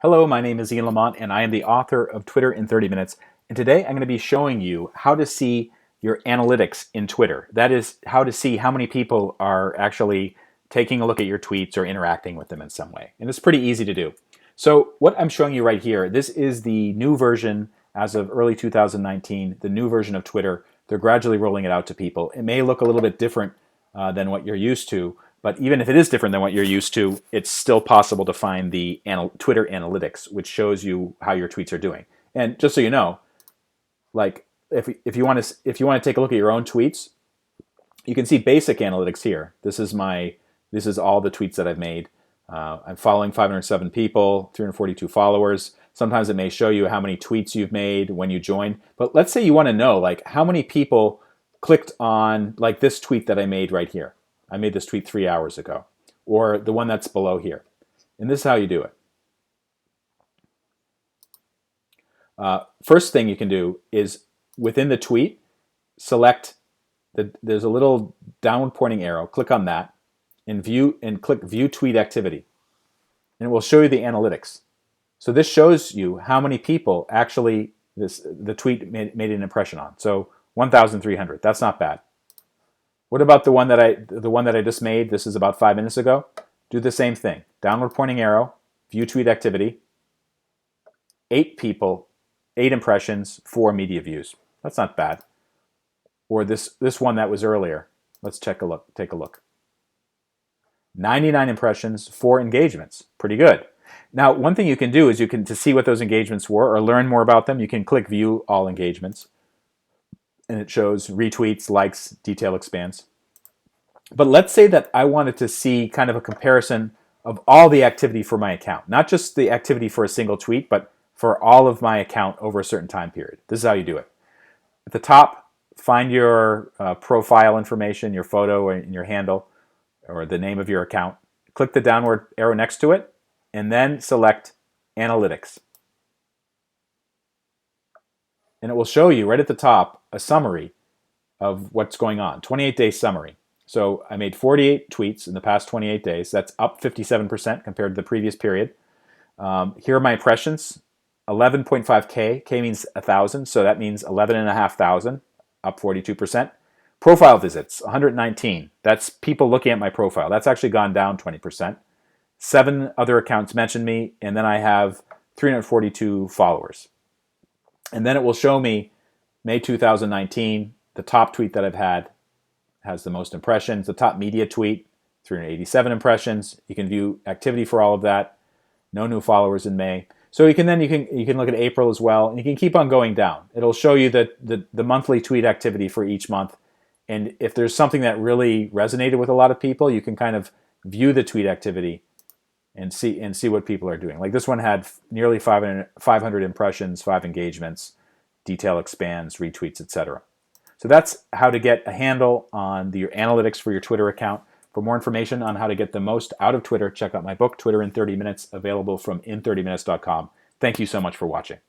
Hello, my name is Ian Lamont, and I am the author of Twitter in 30 Minutes. And today I'm going to be showing you how to see your analytics in Twitter. That is, how to see how many people are actually taking a look at your tweets or interacting with them in some way. And it's pretty easy to do. So what I'm showing you right here, this is the new version as of early 2019, the new version of Twitter. They're gradually rolling it out to people. It may look a little bit different than what you're used to, but even if it is different than what you're used to, it's still possible to find the Twitter analytics, which shows you how your tweets are doing. And just so you know, like if you want to take a look at your own tweets, you can see basic analytics here. This is all the tweets that I've made. I'm following 507 people, 342 followers. Sometimes it may show you how many tweets you've made when you join. But let's say you want to know like how many people clicked on like this tweet that I made right here. I made this tweet 3 hours ago, or the one that's below here. And this is how you do it. First thing you can do is within the tweet, there's a little downward pointing arrow. Click on that and click View Tweet Activity. And it will show you the analytics. So this shows you how many people actually the tweet made an impression on. So 1,300. That's not bad. What about the one that I just made? This is about 5 minutes ago. Do the same thing. Downward pointing arrow, View Tweet Activity. 8 people, 8 impressions, 4 media views. That's not bad. Or this one that was earlier. Let's take a look. 99 impressions, 4 engagements. Pretty good. Now, one thing you can do is to see what those engagements were or learn more about them, you can click View All Engagements. And it shows retweets, likes, detail expands. But let's say that I wanted to see kind of a comparison of all the activity for my account. Not just the activity for a single tweet, but for all of my account over a certain time period. This is how you do it. At the top, find your profile information, your photo and your handle, or the name of your account. Click the downward arrow next to it, and then select Analytics. And it will show you right at the top a summary of what's going on, 28-day summary. So I made 48 tweets in the past 28 days. That's up 57% compared to the previous period. Here are my impressions, 11.5K. K means 1,000, so that means 11,500, up 42%. Profile visits, 119. That's people looking at my profile. That's actually gone down 20%. 7 other accounts mentioned me, and then I have 342 followers. And then it will show me May 2019, the top tweet that I've had has the most impressions. The top media tweet, 387 impressions. You can view activity for all of that. No new followers in May. So you can look at April as well, and you can keep on going down. It'll show you the monthly tweet activity for each month. And if there's something that really resonated with a lot of people, you can kind of view the tweet activity and see what people are doing. Like this one had nearly 500 impressions, 5 engagements, detail expands, retweets, etc. So that's how to get a handle on your analytics for your Twitter account. For more information on how to get the most out of Twitter, check out my book, Twitter in 30 Minutes, available from in30minutes.com. Thank you so much for watching.